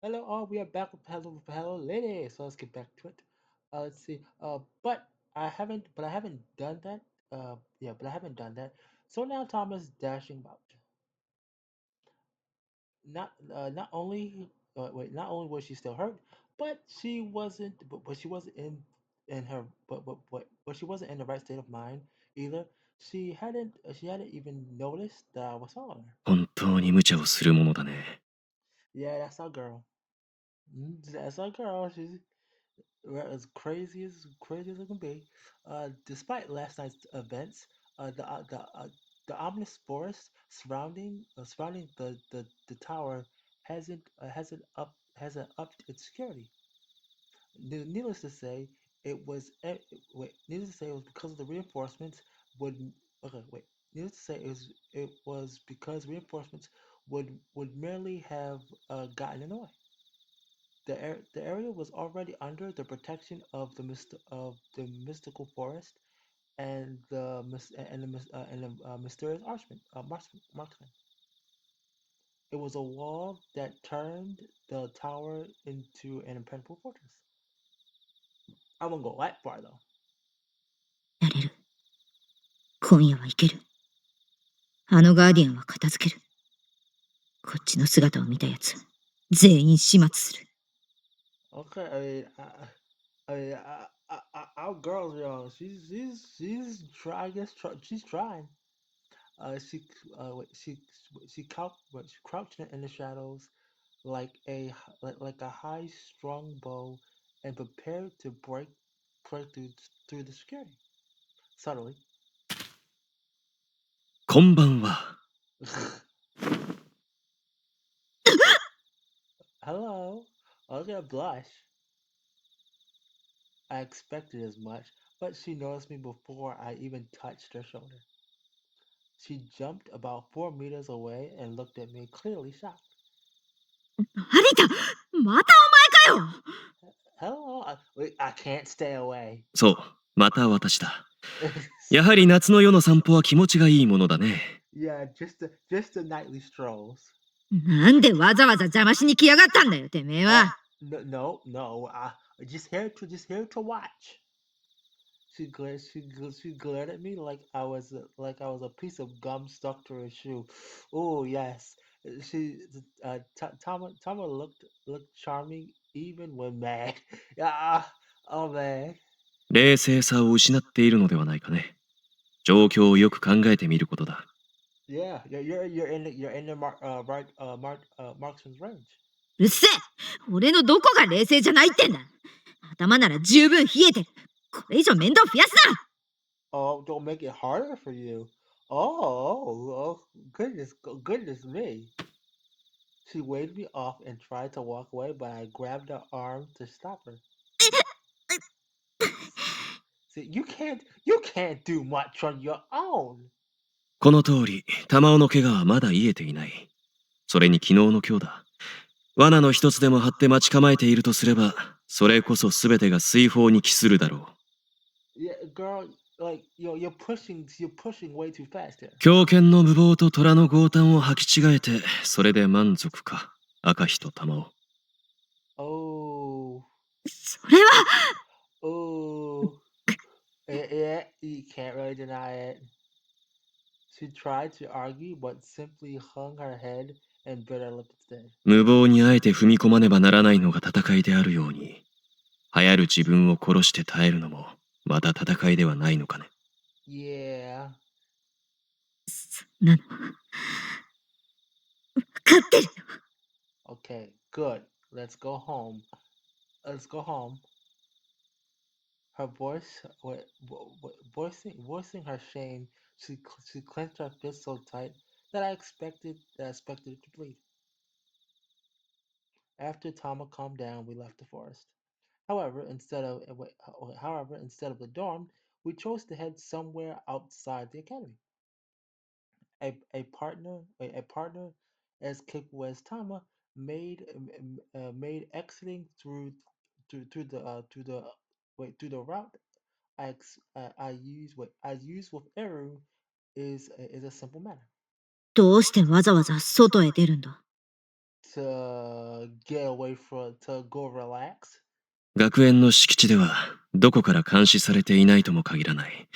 Hello, all. We are back with Hello Lady. So let's get back to it. Let's see. But I haven't done that. Yeah, but I haven't done that. So now Thomas dashing about. Not only was she still hurt, but she wasn't in her, but she wasn't in the right state of mind either. She hadn't even noticed that I was following her. 本当に無茶をするものだね。Yeah, that's our girl. That's our girl. She's as crazy as it can be. Despite last night's events, the ominous forest surrounding the tower hasn't upped its security. Needless to say, it was needless to say it was because of the reinforcements would okay wait. Needless to say it was because reinforcements would merely have gotten in the way. The area was already under the protection of of the mystical forest and the mysterious marksman. It was a wall that turned the tower into an impenetrable fortress. I won't go that far though. やれる。今夜は行ける。あのガーディアンは片付ける。こっちの姿を見たやつ、全員始末する。Okay, I mean, our girl's young. She's try. I guess she's trying. She wait, she crouched in the shadows like a high strung bow and prepared to break through the security. Subtly. こんばんは。Hello. I was gonna blush. I expected as much, but she noticed me before I even touched her shoulder. She jumped about 4 meters away and looked at me, clearly shocked. ハリタ、またお前かよ。 Hello. I can't stay away. そう、また私だ。やはり夏の夜の散歩は気持ちがいいものだね。Yeah, just the nightly strolls. なんでわざわざ邪魔しに来やがったんだよ、てめえは。No. Just here to watch. She glared at me like I was a piece of gum stuck to her shoe. Oh yes, she Tama looked charming even when mad. Yeah, oh man. 冷静さを失っているのではないかね。状況をよく考えてみることだ。Yeah, you're in the marksman's range. うっせえ、俺のどこが冷静じゃないってんだ。頭なら十分冷えてる。これ以上面倒増やすな。 Oh, don't make it harder for you. Oh, goodness me. She waved me off and tried to walk away, but I grabbed her arm to stop her. See, you can't do much on your own. この通り、玉緒の怪我はまだ癒えていない。それに昨日の今日だ。罠の一つでも張って待ち構えているとすれば、それこそ全てが水泡に帰するだろう。Yeah, girl, like you're pushing way too fast here. 狂犬の無謀と虎の強胆を履き違えて、それで満足か。赤ひと玉緒。Oh, それは。 oh, yeah, you can't really deny it. She tried to argue, but simply hung her head and bit her lip instead. 無謀にあえて踏み込まねばならないのが戦いであるように、流行る自分を殺して耐えるのも、また戦いではないのかね。Yeah. そんなの分かってるよ。 Okay, good. Let's go home. Let's go home. Her voicing her shame, she clenched her fist so tight that I expected it to bleed. After Tama calmed down, we left the forest. However, instead of the dorm, we chose to head somewhere outside the academy. A partner as capable as Tama made exiting through the route I use with Eru is a simple matter. どうしてわざわざ外へ出るんだ。to get away from to go relax. 学園の敷地ではどこから監視されていないとも限らない。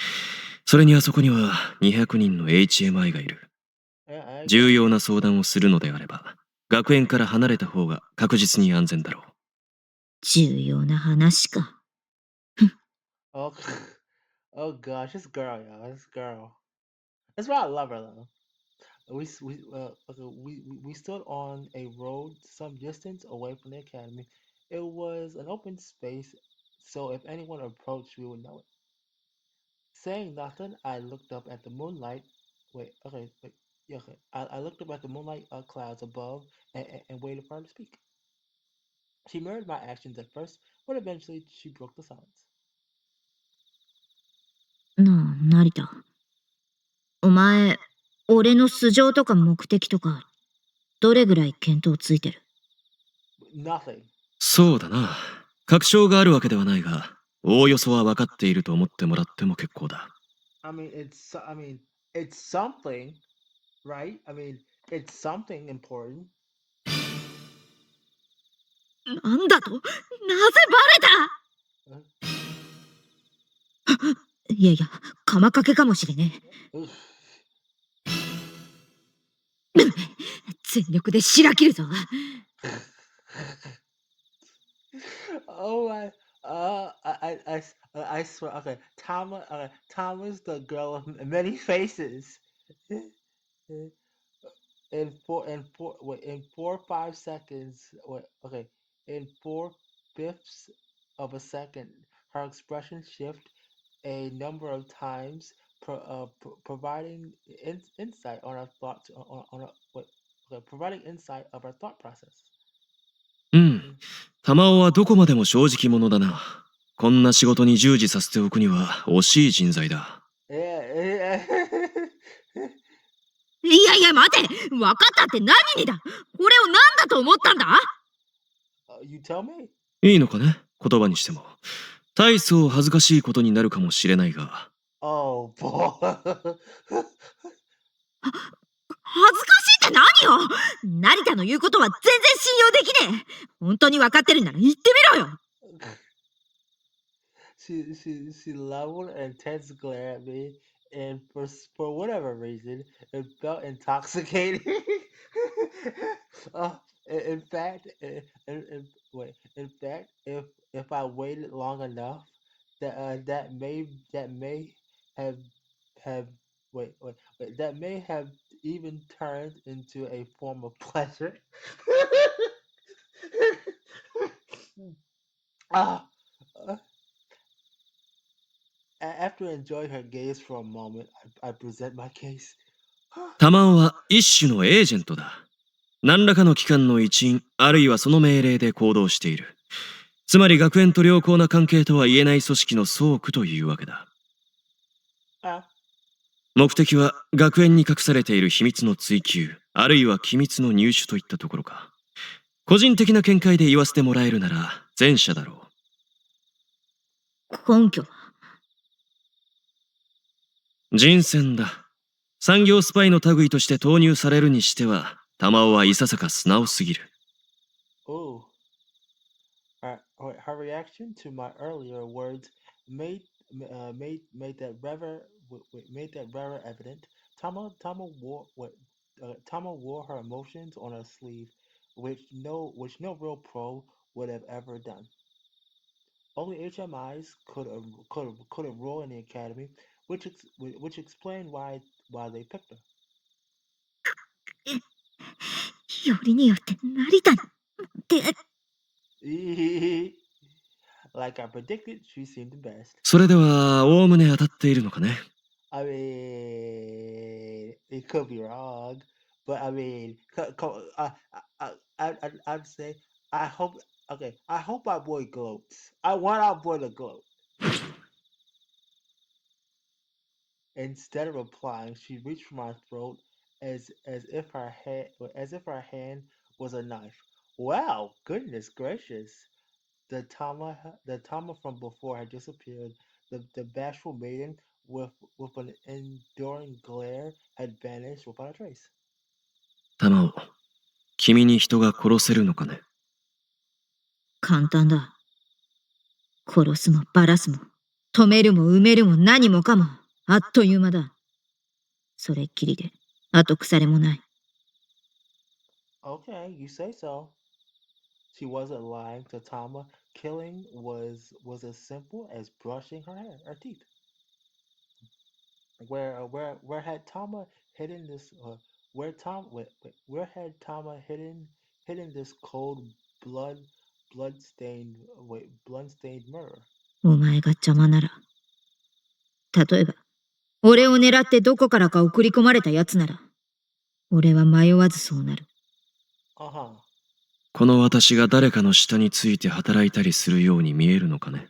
それにあそこには200人の HMI がいる。I 重 got 要な相談をするのであれば、学園から離れた方が確実に安全だろう。重要な話か。oh oh gosh, this girl, y'all, this girl. That's why I love her though. Okay, we stood on a road some distance away from the academy. It was an open space, so if anyone approached, we would know it. Saying nothing, I looked up at the moonlight. Wait. Yeah, okay. I looked up at the moonlight clouds above and waited for her to speak. She mirrored my actions at first, but eventually she broke the silence. なあ、成田。お前、俺の素性とか目的とか、どれぐらい見当ついてる？ Nothing. そうだな。確証があるわけではないが、おおよそは分かっていると思ってもらっても結構だ。It's something, right? It's something important. なんだと？なぜバレた？ Uh, いやいや、釜かけかもしれねugh. え。全力でしら切るぞ。Oh my! I swear. Okay, Tama. Tama's the girl of many faces. In 4 5 seconds. Wait, okay, in 4/5 of a second, her expression shift a number of times, providing insight on our thoughts on a, wait, okay, providing insight of our thought process. うん。玉尾はどこまでも正直者だな。こんな仕事に従事させておくには惜しい人材だ。Yeah. いやいや、待て！分かったって何にだ？これを何だと思ったんだ？ You tell me. いいのかね、言葉にしても。大層恥ずかしいことになるかもしれないが。Oh boy. 恥ずかしいって何よ！成田の言うことは全然信用できねえ。本当に分かってるんなら言ってみろよ。She leveled an intense glare at me, and for whatever reason, it felt intoxicating. uh, in fact, in fact, if I waited long enough, that may have have that may have even turned into a form of pleasure. Ah, uh, After enjoying her gaze for a moment, I present my case. 玉尾は一種のエージェントだ。何らかの機関の一員、あるいはその命令で行動している。つまり学園と良好な関係とは言えない組織の総区というわけだ。Ah, 目的は学園に隠されている秘密の追求、あるいは機密の入手といったところか。個人的な見解で言わせてもらえるなら前者だろ根拠は？う。人選だ。産業スパイの類として投入されるにしては、玉尾はいささか素直すぎる。ooh. Her reaction to my earlier words made made that rather evident. Tama wore her emotions on her sleeve, which no real pro would have ever done. Only HMIs could enroll in the academy, which explained why they picked her. よりによって成田って。Like I predicted, she seemed the best. それでは、おおむね当たっているのかね。It could be wrong, but I'd say I hope. Okay, I hope our boy gloats. I want our boy to gloat. Instead of replying, she reached for my throat as if her hand was a knife. Wow, goodness gracious! The Tama from before had disappeared. The bashful maiden with an enduring glare had vanished without a trace. 玉尾、君に人が殺せるのかね。簡単だ。殺すもバラすも、止めるも埋めるも何もかも、あっという間だ。それっきりで、後腐れもない。Okay, you say so. She wasn't lying to Tama. Killing was as simple as brushing her teeth. Where had Tama hidden this? Where had Tama hidden this cold blood blood stained murder? お前が邪魔なら。例えば、俺を狙ってどこからか送り込まれた奴なら、俺は迷わずそうなる。Uh huh. この私が誰かの下について働いたりするように見えるのかね。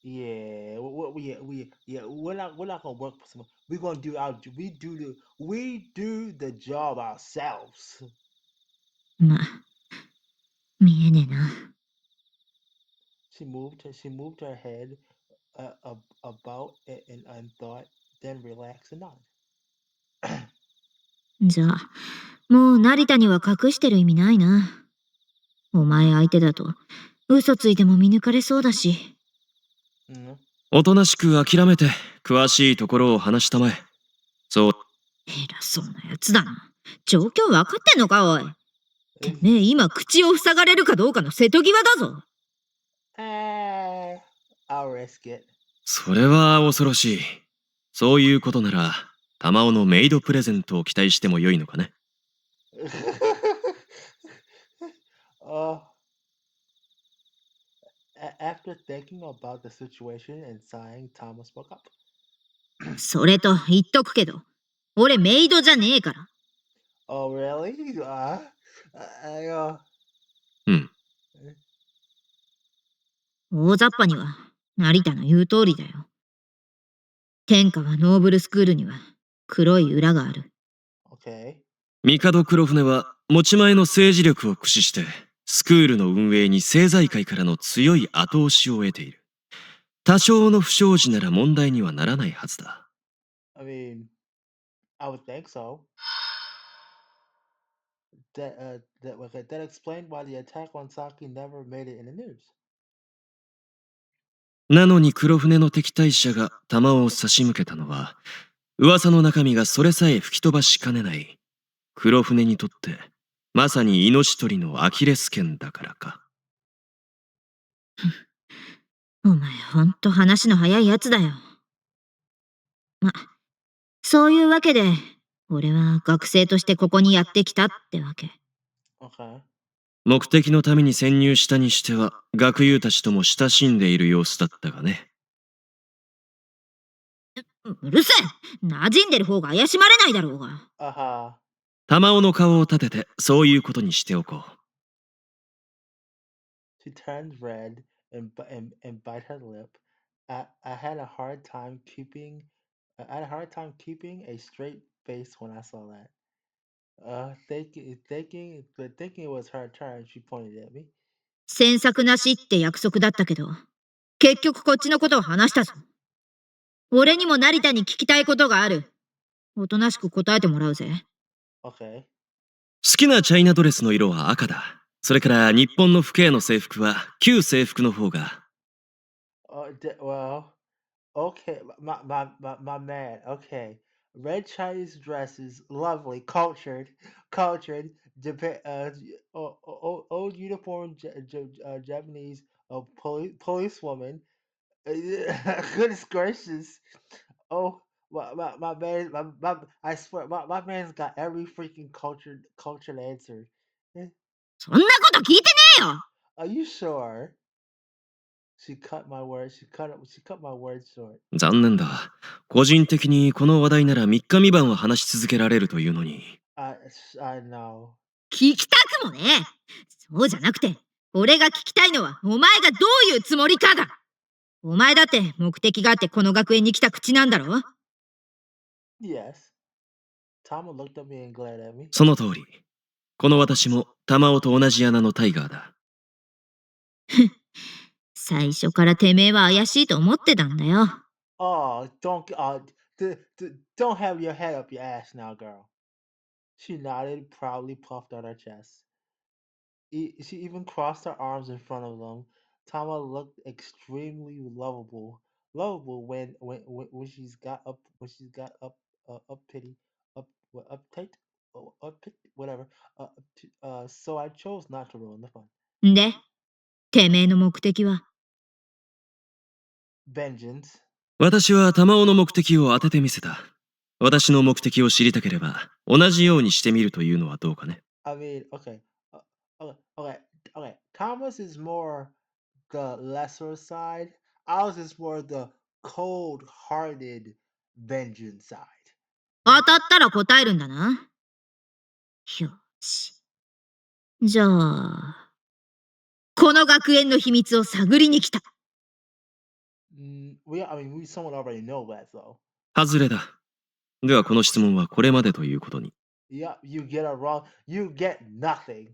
Yeah, we're not gonna work for someone. We're gonna do our we do the job ourselves. まあ、見えねえな。She moved her head about and thought, then relaxed and nodded. じゃあ、もう成田には隠してる意味ないな。お前相手だと、嘘ついても見抜かれそうだし。Mm-hmm. おとなしく諦めて、詳しいところを話したまえ。そう。偉そうなやつだな。状況わかってんのか、おい。て It's, めえ今口を塞がれるかどうかの瀬戸際だぞ。eh, I'll risk it. それは恐ろしい。そういうことなら、玉緒のメイドプレゼントを期待してもよいのかね。uh, after thinking about the situation and sighing, Thomas spoke up. それと言っとくけど、俺メイドじゃねえから。Oh, really? I うん。大雑把には成田の言う通りだよ。天下はノーブルスクールには黒い裏がある。Okay. 帝黒船は持ち前の政治力を駆使して、スクールの運営に政財界からの強い後押しを得ている。多少の不祥事なら問題にはならないはずだ。I mean, I would think so. That explained why the attack on Saki never made it in the news. なのに黒船の敵対者が弾を差し向けたのは、噂の中身がそれさえ吹き飛ばしかねない黒船にとってまさに命取りのアキレス腱だからか。お前ほんと話の早いやつだよ。ま、そういうわけで、俺は学生としてここにやってきたってわけ。Okay. 目的のために潜入したにしては学友たちとも親しんでいる様子だったがね。うるせえ、馴染んでる方が怪しまれないだろうが。Uh-huh. 玉緒の顔を立ててそういうことにしておこう。She turned red and bite her lip. I had a hard time keeping I had a hard time keeping a straight face when I saw that. Thinking it was her turn, she pointed at me. 詮索なしって約束だったけど、結局こっちのことを話したぞ。俺にも成田に聞きたいことがある。おとなしく答えてもらうぜ。Okay. 好きなチャイナドレスの色は赤だ。それから日本の父兄の制服は旧制服の方が。Well, okay, my man. Okay, red Chinese dress is lovely, cultured. Japan, old uniform Japanese policewoman. Goodness gracious! Oh, my man, I swear, my man's got every freaking cultured answer. Eh, そんなこと聞いてねえよ。 Are you sure? She cut my words short. 残念だ。個人的にこの話題なら3日3晩は話し続けられるというのに。I know. 聞きたくもねえ。そうじゃなくて、俺が聞きたいのはお前がどういうつもりかだ。お前だって目的があってこの学園に来た口なんだろ。 Yes. Tama looked at me and glared at me. その通り。この私も玉緒と同じ穴のタイガーだ。最初からてめえは怪しいと思ってたんだよ。Oh, don't have your head up your ass now, girl. She nodded, proudly puffed out her chest. She even crossed her arms in front of them. Tama looked extremely lovable when she's got up pity, up tight, up pit, whatever. So I chose not to ruin the fun. で、てめえの目的は？ Vengeance. 私は玉緒の目的を当ててみせた。私の目的を知りたければ、同じようにしてみるというのはどうかね。I mean, okay, okay, okay. Thomas is more the lesser side. Ours is more the cold-hearted vengeance side. 当たったら答えるんだな。よし。じゃあ、この学園の秘密を探りに来た。We somewhat already know that, though. 外れだ。ではこの質問はこれまでということに。Yep, you get it wrong. You get nothing.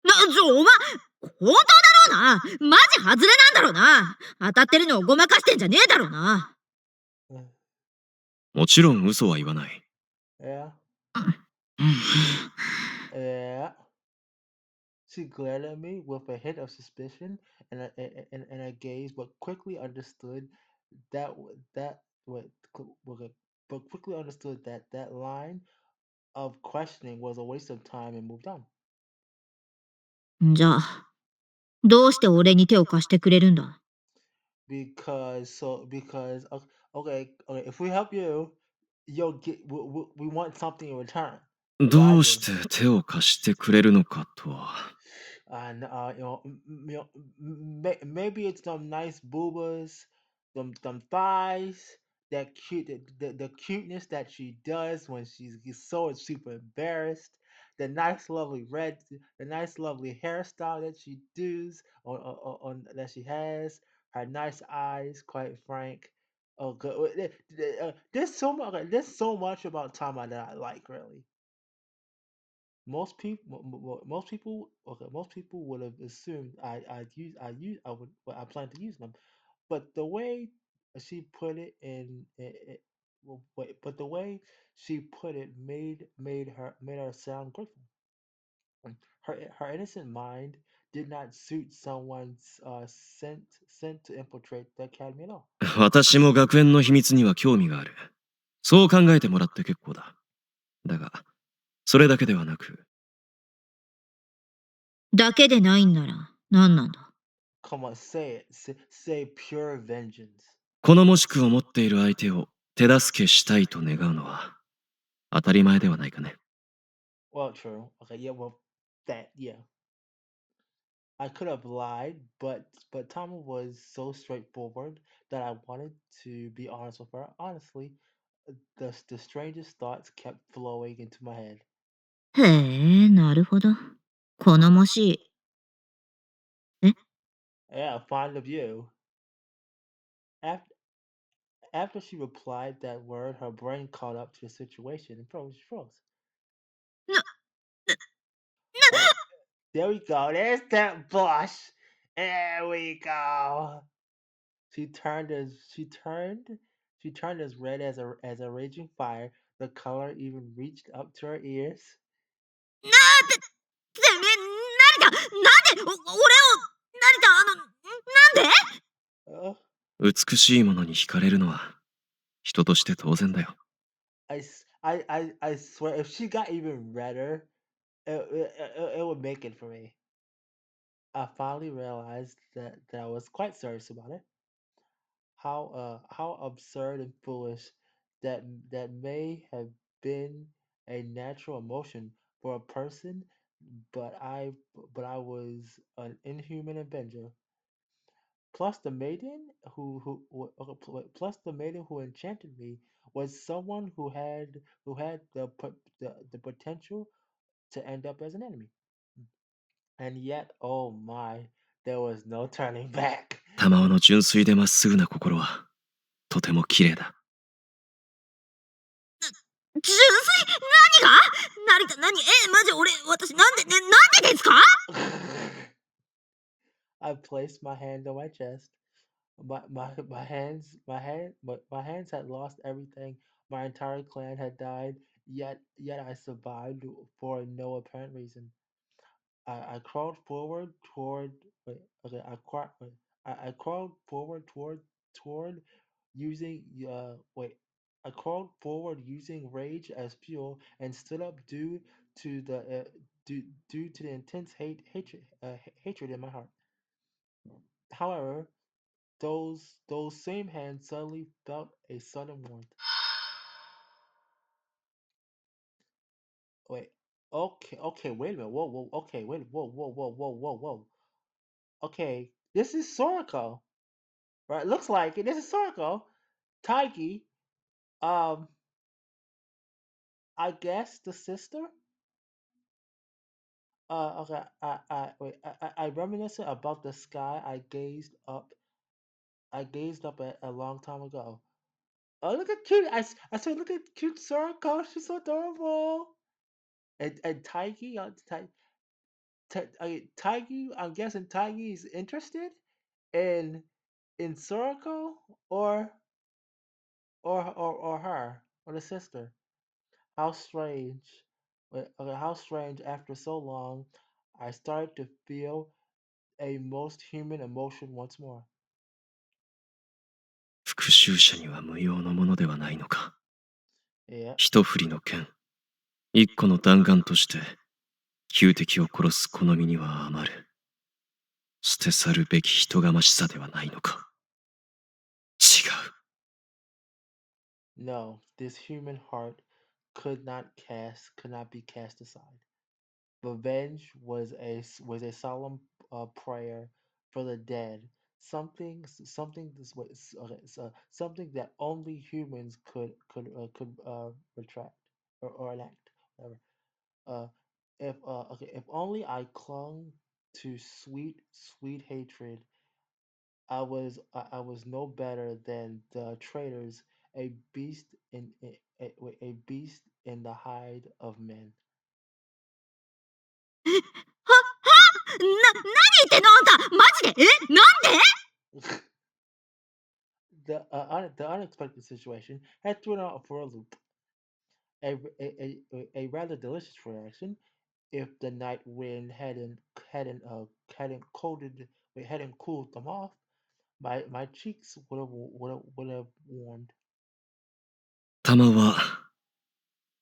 お前、本当だろうな。マジ外れなんだろうな。当たってるのをごまかしてんじゃねえだろうな。もちろん嘘は言わない。Yeah, yeah. She glared at me with a hint of suspicion and a gaze, but quickly understood that that what but quickly understood that that line of questioning was a waste of time and moved on. じゃあ、どうして俺に手を貸してくれるんだ？ Because okay, if we help you, you'll get we want something in return. That's what I どうし think. て手を貸してくれるのかとは。And maybe it's them nice boobas, them thighs, that cute, the cuteness that she does when she's so super embarrassed, the nice lovely hairstyle that she does on that she has, her nice eyes, quite frank. Oh, good. There's so much about Tama that I like, really. Most people would have assumed I plan to use them, but the way she put it but the way she put it made her sound grateful. Her innocent mind did not suit someone's sent to infiltrate the academy at all. 私も学園の秘密には興味がある。そう考えてもらって結構だ。だが、それだけではなく、だけでないんなら何なんだ？ Come on, say it. Say pure vengeance. この模式を持っている相手を手助けしたいと願うのは当たり前ではないかね。Well, true. Okay, yeah, well, yeah. I could have lied, but Tama was so straightforward that I wanted to be honest with her. Honestly, the strangest thoughts kept flowing into my head. へえ、なるほど。好ましい。え Yeah, fond of you. After after she replied that word, her brain caught up to the situation and froze. な、Oh, there we go. There's that blush. There we go. She turned as red as a raging fire. The color even reached up to her ears. てめえ、成田、なんで俺を、成田、なんで？ Uh, 美しいものに惹かれるのは人として当然だよ。I swear, if she got even redder, it would make it for me. I finally realized that I was quite serious about it. How absurd and foolish that may have been a natural emotion for a person, but I was an inhuman avenger. Plus the maiden plus the maiden who enchanted me was someone who had the potential to end up as an enemy. And yet, oh my, there was no turning back. 玉緒の純粋でまっすぐな心はとても綺麗だ。純粋？何が？成田、マジ私、なんでですか？ I placed my hand on my chest. My hands had lost everything. My entire clan had died. Yet I survived for no apparent reason. I crawled forward toward. Wait, okay, I crawled forward toward using wait. I crawled forward using rage as fuel and stood up to the due to the intense hatred in my heart. However, those same hands suddenly felt a sudden warmth. Wait. Okay, wait a minute. Whoa. Okay, wait. Whoa. Okay, this is Sorako, right? Looks like it. This is Sorako. Taiki, um, I guess the sister. Okay. I reminiscent about the sky I gazed up at a long time ago. Oh, look at cute. I said, look at cute Sorako. She's so adorable. And Taiki, Taigi, I'm guessing Taigi is interested in Sorako or or her or the sister. How strange! Okay, how strange! After so long, I started to feel a most human emotion once more. 復讐者には無用のものではないのか。Yeah. 一振りの剣、一個の弾丸として、旧敵を殺す好みには余る。捨て去るべき人がましさではないのか。違う。No, this human heart could not be cast aside. Revenge was a solemn prayer for the dead. Something this was okay, something that only humans could retract or enact. Whatever. Uh, if only I clung to sweet hatred, I was no better than the traitors, a beast a beast in the hide of men. 言ってんのあんたマジでなんで The unexpected situation had thrown out for a loop. A rather delicious reaction if the night wind hadn't hadn't cooled them off. My cheeks would have warmed. 玉は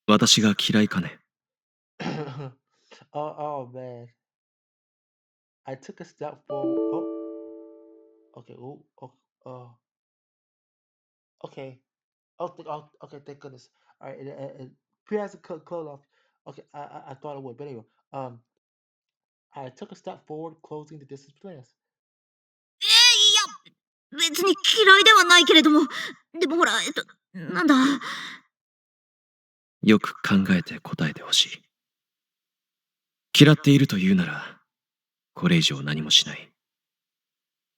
私が嫌いかね。Oh man! I took a step forward. Oh, okay. Okay. Okay. Thank goodness. All right. It has to close off. Okay. I thought it would, but anyway. Um, I took a step forward, closing the distance between us. いや、別に嫌いではないけれども、でもほら、なんだ。よく考えて答えてほしい。嫌っているというなら、これ以上何もしない。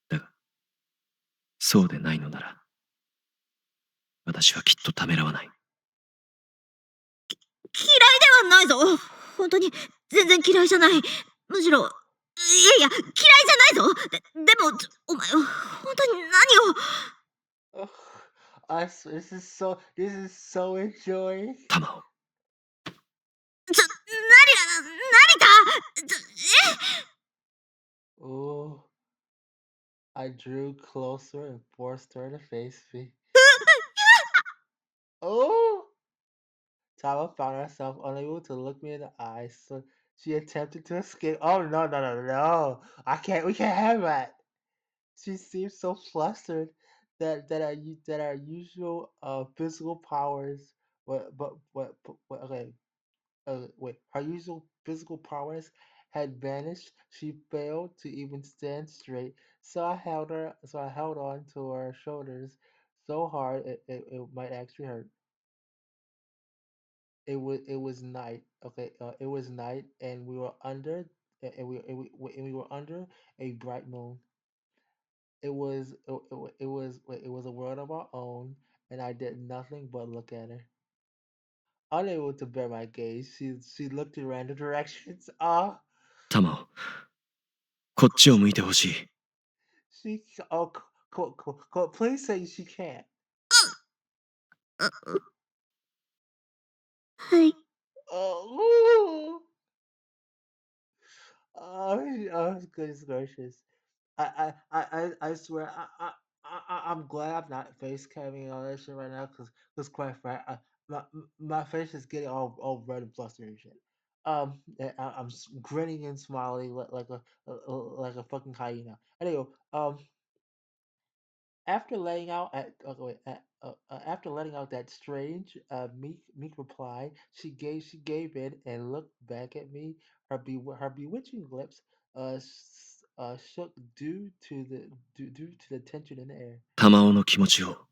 だが、そうでないのなら、私はきっとためらわない。嫌いではないぞ。本当に全然嫌いじゃない。むしろ、いやいや、嫌いじゃないぞ。でも、お前は本当に何を。Ugh, this is so enjoying. 玉を。何だ。Oh, I drew closer and forced her to face me. Oh, Tama found herself unable to look me in the eyes, so she attempted to escape. Oh no! I can't. We can't have that. She seemed so flustered that our usual physical powers, okay, wait, her usual physical powers had vanished. She failed to even stand straight. So I held on to her shoulders so hard it might actually hurt. It was night. Okay, it was night, and we were under and we were under a bright moon. It was a world of our own, and I did nothing but look at her. Unable to bear my gaze, she looked in random directions. Ah, 玉を。こっちを向いてほしい。she oh please say she can't. はい。Oh, Oh, goodness gracious. I swear, I'm glad I'm not face camming all that shit right now, cause quite frank, my my face is getting all red and flustered and shit. I'm grinning and smiling like a fucking hyena. Anyway, after letting out after letting out that strange meek reply, she gave in and looked back at me. Her bewitching lips shook due to the tension in the air. 玉緒の気持ちを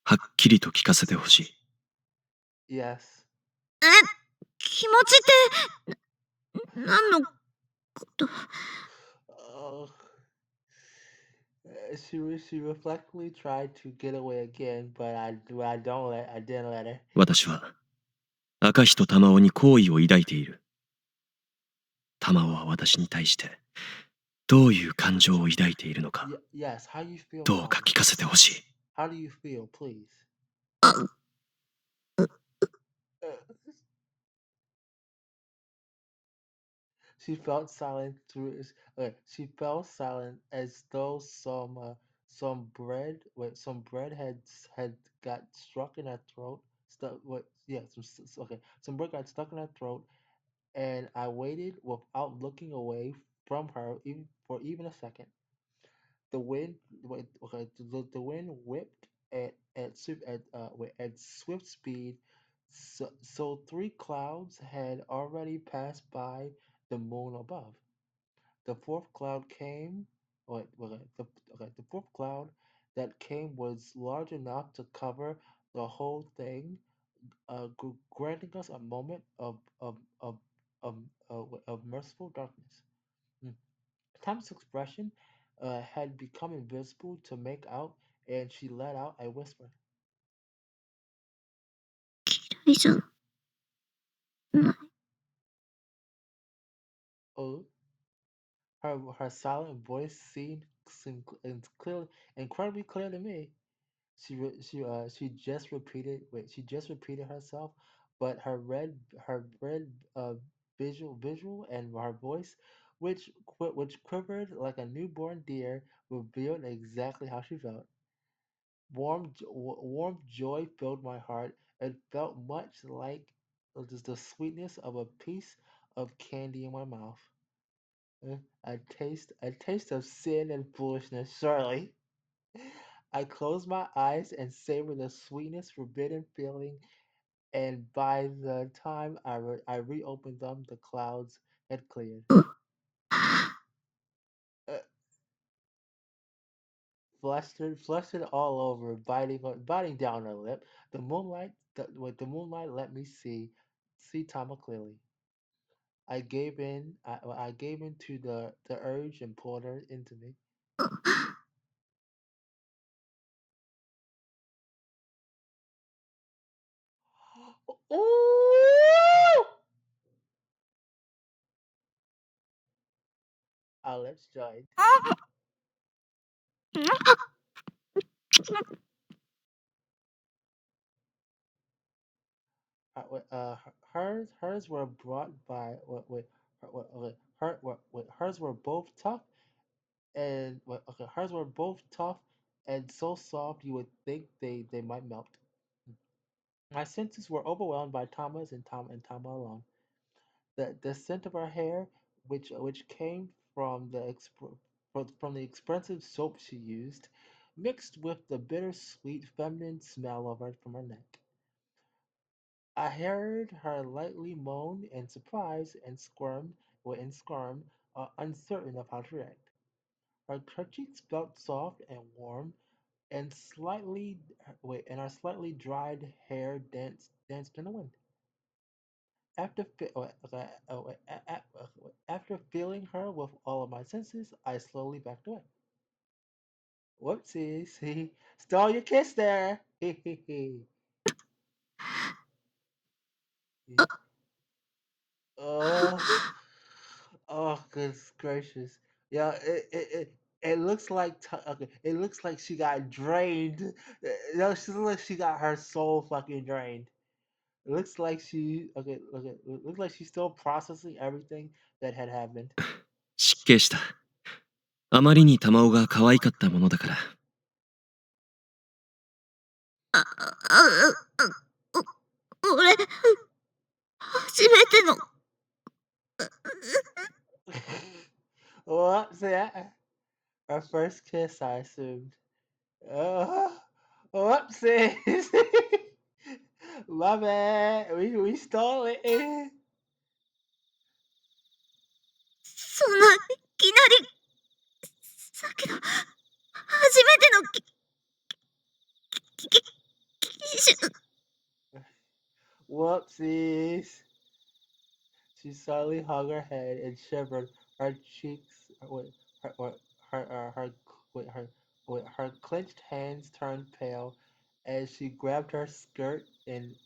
はっきりと聞かせてほしい。Yes. え、気持ちって何のこと？Oh. She reflectively tried to get away again, but I didn't let her. 私は赤人玉緒に好意を抱いている。玉緒は私に対してどういう感情を抱いているのか、Yes, how you feel, どうか Tama? 聞かせてほしい。How do you feel, please? Uh, She felt silent she fell silent as though some bread had got struck in her throat. Stuck what yeah okay, some bread got stuck in her throat, and I waited without looking away from her even a second. The wind the wind whipped at swift speed, so three clouds had already passed by the moon above. The fourth cloud came. The fourth cloud that came was large enough to cover the whole thing, granting us a moment of, of merciful darkness. Mm. Tom's expression had become invisible to make out, and she let out a whisper. 嫌いじゃない。Oh, her silent voice seemed clear, incredibly clear to me. She just repeated herself, but her red visual and her voice, which quivered like a newborn deer, revealed exactly how she felt. Warm joy filled my heart. It felt much like just the sweetness of a piece of candy in my mouth. A taste of sin and foolishness, surely. I closed my eyes and savored the sweetness, forbidden feeling, and by the time I reopened them, the clouds had cleared. Uh, flustered all over, biting down her lip. The moonlight let me see Tama clearly. I gave in to the urge and pulled her into me. Ooh! Our lips joined. Hers were brought by hers were both tough hers were both tough and so soft you would think they might melt. My senses were overwhelmed by Tama's and Tama alone. The scent of her hair, which came from the expensive soap she used, mixed with the bittersweet feminine smell of her from her neck. I heard her lightly moan in surprise and squirm, uncertain of how to react. Her cheeks felt soft and warm, and her slightly dried hair danced in the wind. After fe- after feeling her with all of my senses, I slowly backed away. Whoopsies! He stole your kiss there. Oh, oh, goodness gracious! Yeah, it looks like it looks like she got drained. No, she looks like she got her soul fucking drained. Looks like looks like she's still processing everything that had happened. 失敬した。あまりに玉緒が可愛かったものだから。俺、初めての。Whoops, our first kiss, I assumed. Uh, whoopsies. My bad. We stole it. そんないきなり、さっきの、初めてのキス。Whoopsies. She suddenly hung her head and shivered. Her cheeks, her, her, wait, her clenched hands turned pale as she grabbed her skirt and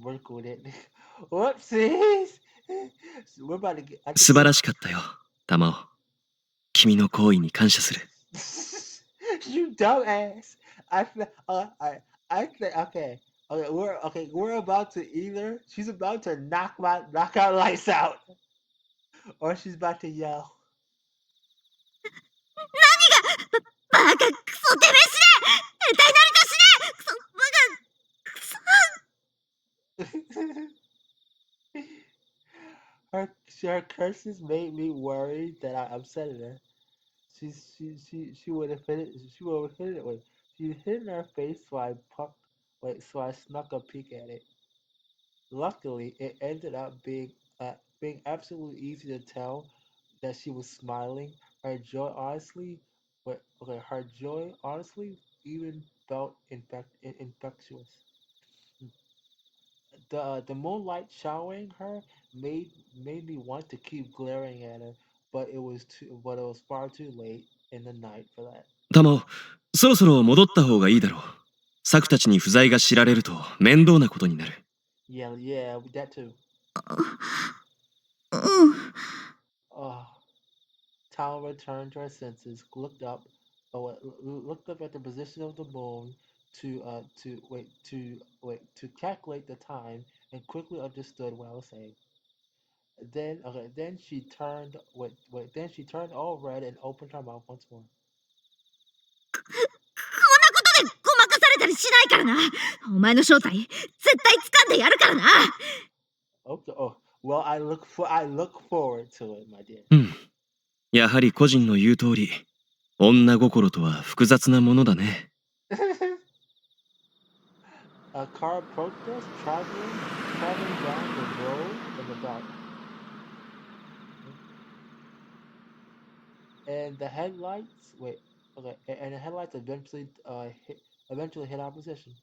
wrinkled it. Whoopsies! We're about to get. I think 素晴 we're. らしかったよ、玉緒。君の行為に感謝する。You dumbass! I feel. I think. Okay. We're about to either. She's about to knock our lights out, or she's about to yell. バカ、クソてめえ死ね、得体なりと死ね、クソバカ、クソ。her curses made me worried that I upset her. She would have hit it. She would have hit it. Wait, she hit it in her face, so I pucked. Wait, so I snuck a peek at it. Luckily, it ended up being absolutely easy to tell that she was smiling. Her joy honestly even felt infectious. The moonlight showering her made me want to keep glaring at her, but it was far too late in the night for that. 玉緒、そろそろ戻った方がいいだろう。サクたちに不在が知られると面倒なことになる。Yeah, that too. うん。Oh, Tama returned to her senses, looked up at the position of the moon to calculate the time, and quickly understood what I was saying. Then she turned all red and opened her mouth once more. こんなことでごまかされたりしないからな。お前の正体、絶対掴んでやるからな。Okay. Oh, well, I look forward to it, my dear. うん。やはり個人の言う通り、女心とは複雑なものだね。A car approached us, traveling down the road in the dark, and the headlights. And the headlights eventually hit our position.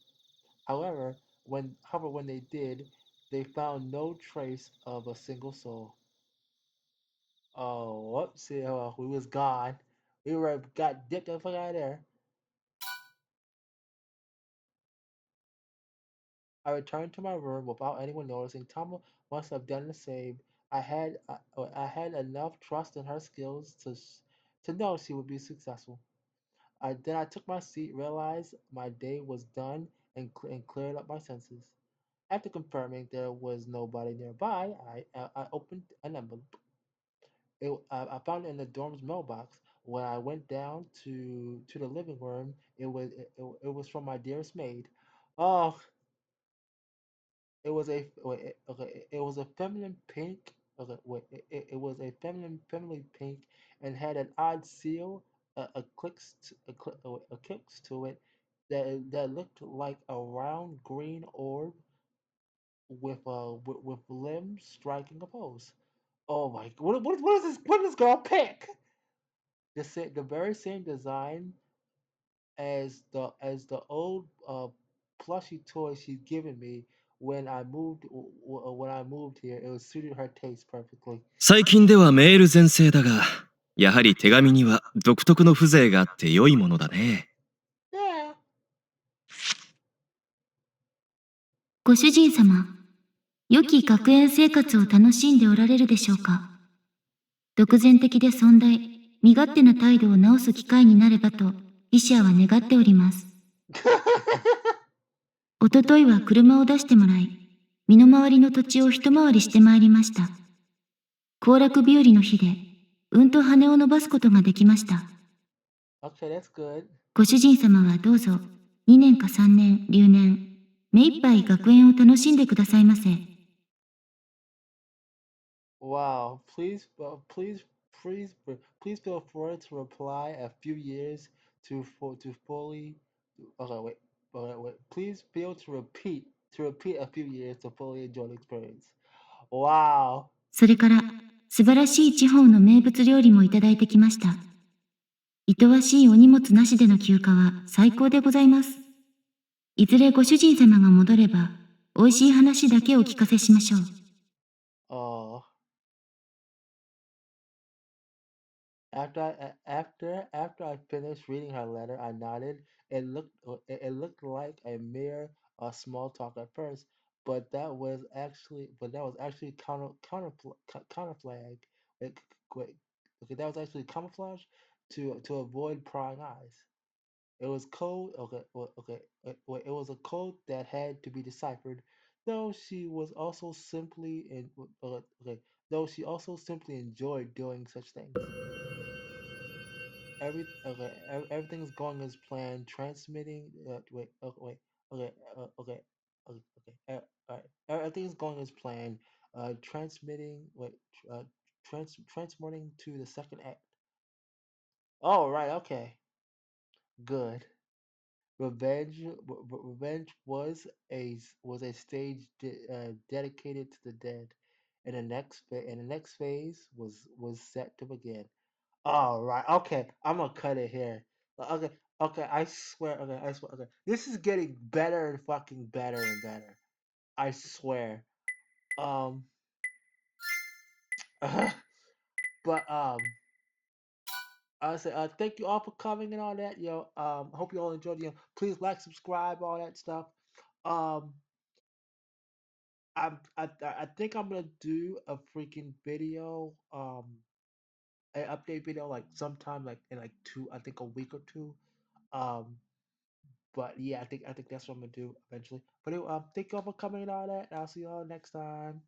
However, when they did, they found no trace of a single soul. Oh, whoops! We was gone. Got dipped the fuck out of there. I returned to my room without anyone noticing. Tama must have done the same. I had enough trust in her skills to know she would be successful. Then I took my seat, realized my day was done, and cleared up my senses. After confirming there was nobody nearby, I opened an envelope. I found it in the dorm's mailbox. When I went down to the living room, it was from my dearest maid. Oh, it was a wait, okay. It was a feminine pink. Okay, wait. It was a feminine pink, and had an odd seal, a clicks to it, that looked like a round green orb with limbs striking a pose. Oh my! What is this? What does this girl pick? The very same design as the old plushy toy she'd given me when I moved here. It was suited her taste perfectly. 最近ではメール全盛だが、やはり手紙には独特の風情があって良いものだね。Yeah. ご主人様、良き学園生活を楽しんでおられるでしょうか。独善的で尊大、身勝手な態度を直す機会になればと、医者は願っております。おとといは車を出してもらい、身の回りの土地を一回りしてまいりました。行楽日和の日で、うんと羽を伸ばすことができました。Okay, that's good. ご主人様はどうぞ、2年か3年、留年、目いっぱい学園を楽しんでくださいませ。Wow. Please feel free to reply a few years to fully. Okay, wait. Okay, wait. Please feel to repeat a few years to fully enjoy the experience. Wow. それから、素晴らしい地方の名物料理もいただいてきました。いとわしいお荷物なしでの休暇は最高でございます。いずれご主人様が戻れば、美味しい話だけお聞かせしましょう。Oh. After I finished reading her letter, I nodded. It looked like a mere small talk at first, but that was actually camouflage. Wait, wait, okay, that was actually camouflage to avoid prying eyes. It was code. Okay, wait, it was a code that had to be deciphered, though she was also simply in. Okay, though she also simply enjoyed doing such things. Everything's going as planned. Transmitting. Wait. Wait. Okay. All right. Everything's going as planned. Transmitting. Wait. Transporting to the second act. Oh, right. Okay. Good. Revenge was a stage dedicated to the dead, and the next phase was set to begin. All right. Okay. I'm gonna cut it here. Okay. Okay. I swear. Okay. I swear. Okay. This is getting better and fucking better and better. I swear. Um. but I say thank you all for coming and all that. Yo. I hope you all enjoyed. Please like, subscribe, all that stuff. Um. I think I'm gonna do a freaking video. An update video like sometime like in like two. I think a week or two. Um. But yeah, I think that's what I'm gonna do eventually. But anyway, thank you all for coming and all that. I'll see y'all next time.